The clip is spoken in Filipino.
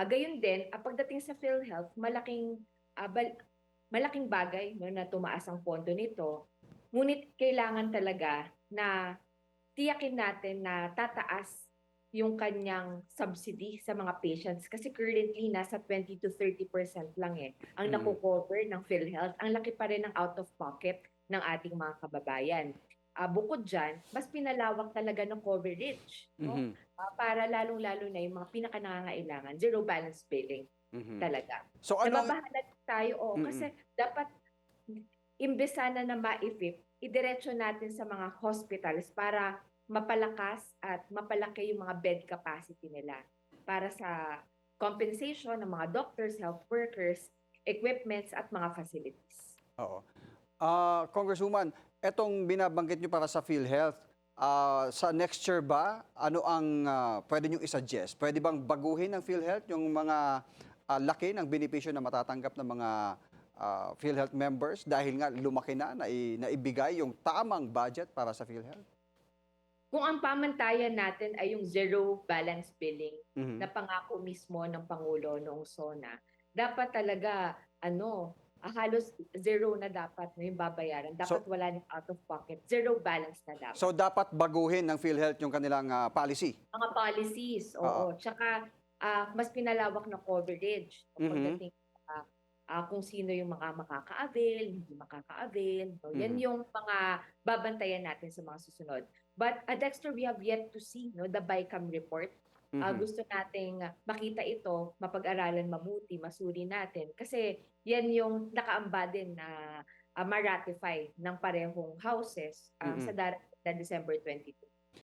Gayon din, pagdating sa PhilHealth, malaking bagay, no, na tumaas ang pondo nito. Ngunit kailangan talaga na tiyakin natin na tataas yung kanyang subsidy sa mga patients kasi currently nasa 20 to 30% lang ang Mm. nakocover ng PhilHealth. Ang laki pa rin ng out of pocket ng ating mga kababayan. Bukod dyan, mas pinalawak talaga ng coverage, no? Mhm. Para lalong-lalo na yung mga pinakanangangailangan, zero balance billing Mhm. talaga. So anong Nababahala tayo, mm. kasi dapat imbes sana na maifip, idiretso natin sa mga hospitals para mapalakas at mapalaki yung mga bed capacity nila para sa compensation ng mga doctors, health workers, equipments at mga facilities. Oo. Congresswoman, etong binabanggit niyo para sa PhilHealth, sa next year ba, ano ang puwede niyong i-suggest? Puwede bang baguhin ng PhilHealth yung mga laki ng benepisyo na matatanggap ng mga PhilHealth members dahil nga lumaki na, naibigay yung tamang budget para sa PhilHealth? Kung ang pamantayan natin ay yung zero balance billing na Mhm. pangako mismo ng Pangulo noong SONA, dapat talaga halos zero na dapat na yung babayaran. Dapat So wala ng out of pocket. Zero balance na so dapat. dapat baguhin ng PhilHealth yung kanilang policy? Mga policies, Oo. oo. Tsaka mas pinalawak na coverage Mhm. pagdating sa kung sino yung mga makaka-avail, hindi makaka-avail. No? Yan Mhm. yung mga babantayan natin sa mga susunod. But Dexter, we have yet to see, no, the BICAM report. Mhm. Gusto nating makita ito, mapag-aralan mabuti, masuri natin. Kasi yan yung nakaamba din na ma-ratify ng parehong houses sa Mm. darating na December 22.